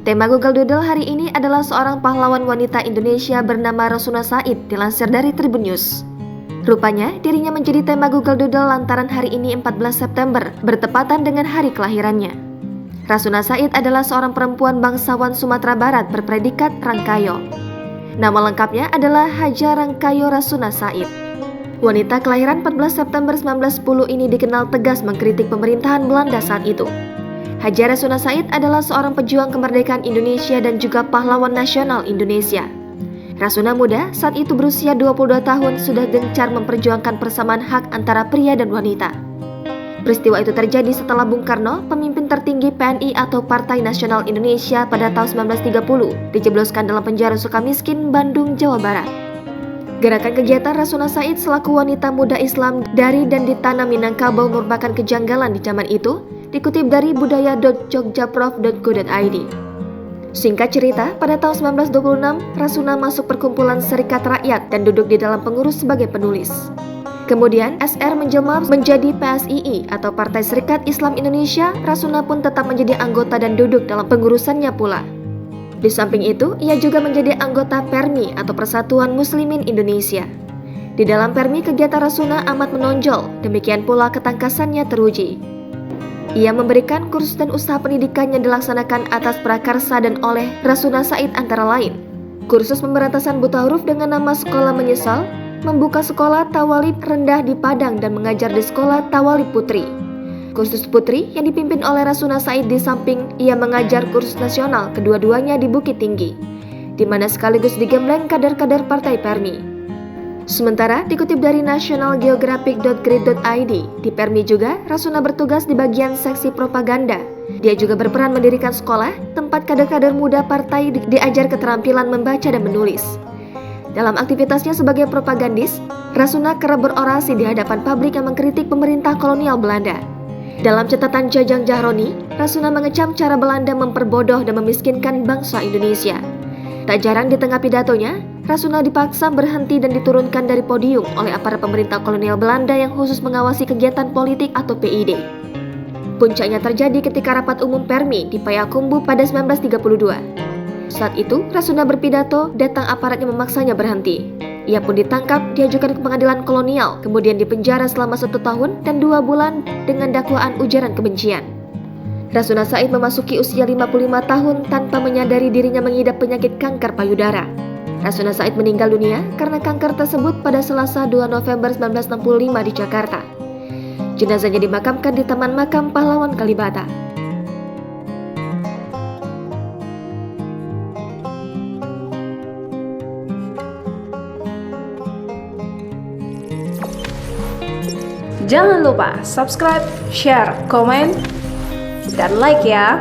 Tema Google Doodle hari ini adalah seorang pahlawan wanita Indonesia bernama Rasuna Said, dilansir dari Tribun News. Rupanya, dirinya menjadi tema Google Doodle lantaran hari ini 14 September, bertepatan dengan hari kelahirannya. Rasuna Said adalah seorang perempuan bangsawan Sumatera Barat berpredikat Rangkayo. Nama lengkapnya adalah Haja Rangkayo Rasuna Said. Wanita kelahiran 14 September 1910 ini dikenal tegas mengkritik pemerintahan Belanda saat itu. Haja Rasuna Said adalah seorang pejuang kemerdekaan Indonesia dan juga pahlawan nasional Indonesia. Rasuna muda saat itu berusia 22 tahun sudah gencar memperjuangkan persamaan hak antara pria dan wanita. Peristiwa itu terjadi setelah Bung Karno, pemimpin tertinggi PNI atau Partai Nasional Indonesia pada tahun 1930, dijebloskan dalam penjara Sukamiskin, Bandung, Jawa Barat. Gerakan kegiatan Rasuna Said selaku wanita muda Islam dari dan di tanah Minangkabau merupakan kejanggalan di zaman itu, dikutip dari budaya.jogjaprof.go.id. Singkat cerita, pada tahun 1926, Rasuna masuk perkumpulan Serikat Rakyat dan duduk di dalam pengurus sebagai penulis. Kemudian, SR menjelma menjadi PSII atau Partai Serikat Islam Indonesia. Rasuna pun tetap menjadi anggota dan duduk dalam pengurusannya pula. Di samping itu, ia juga menjadi anggota PERMI atau Persatuan Muslimin Indonesia. Di dalam PERMI, kegiatan Rasuna amat menonjol, demikian pula ketangkasannya teruji. Ia memberikan kursus dan usaha pendidikan yang dilaksanakan atas prakarsa dan oleh Rasuna Said antara lain kursus pemberantasan buta huruf dengan nama Sekolah Menyesal, membuka sekolah Tawalib Rendah di Padang dan mengajar di sekolah Tawalib Putri. Kursus Putri yang dipimpin oleh Rasuna Said di samping ia mengajar kursus nasional kedua-duanya di Bukit Tinggi, di mana sekaligus digembleng kader-kader Partai PERMI. Sementara dikutip dari nationalgeographic.grid.id, di PERMI juga Rasuna bertugas di bagian seksi propaganda. Dia juga berperan mendirikan sekolah tempat kader-kader muda partai diajar keterampilan membaca dan menulis. Dalam aktivitasnya sebagai propagandis, Rasuna kerap berorasi di hadapan publik yang mengkritik pemerintah kolonial Belanda. Dalam catatan Jajang Jahroni, Rasuna mengecam cara Belanda memperbodoh dan memiskinkan bangsa Indonesia. Tak jarang di tengah pidatonya, Rasuna dipaksa berhenti dan diturunkan dari podium oleh aparat pemerintah kolonial Belanda yang khusus mengawasi kegiatan politik atau PID. Puncaknya terjadi ketika rapat umum PERMI di Payakumbuh pada 1932. Saat itu, Rasuna berpidato, datang aparatnya memaksanya berhenti. Ia pun ditangkap, diajukan ke pengadilan kolonial, kemudian dipenjara selama 1 tahun dan 2 bulan dengan dakwaan ujaran kebencian. Rasuna Said memasuki usia 55 tahun tanpa menyadari dirinya mengidap penyakit kanker payudara. Rasuna Said meninggal dunia karena kanker tersebut pada Selasa 2 November 1965 di Jakarta. Jenazahnya dimakamkan di Taman Makam Pahlawan Kalibata. Jangan lupa subscribe, share, komen, dan like ya.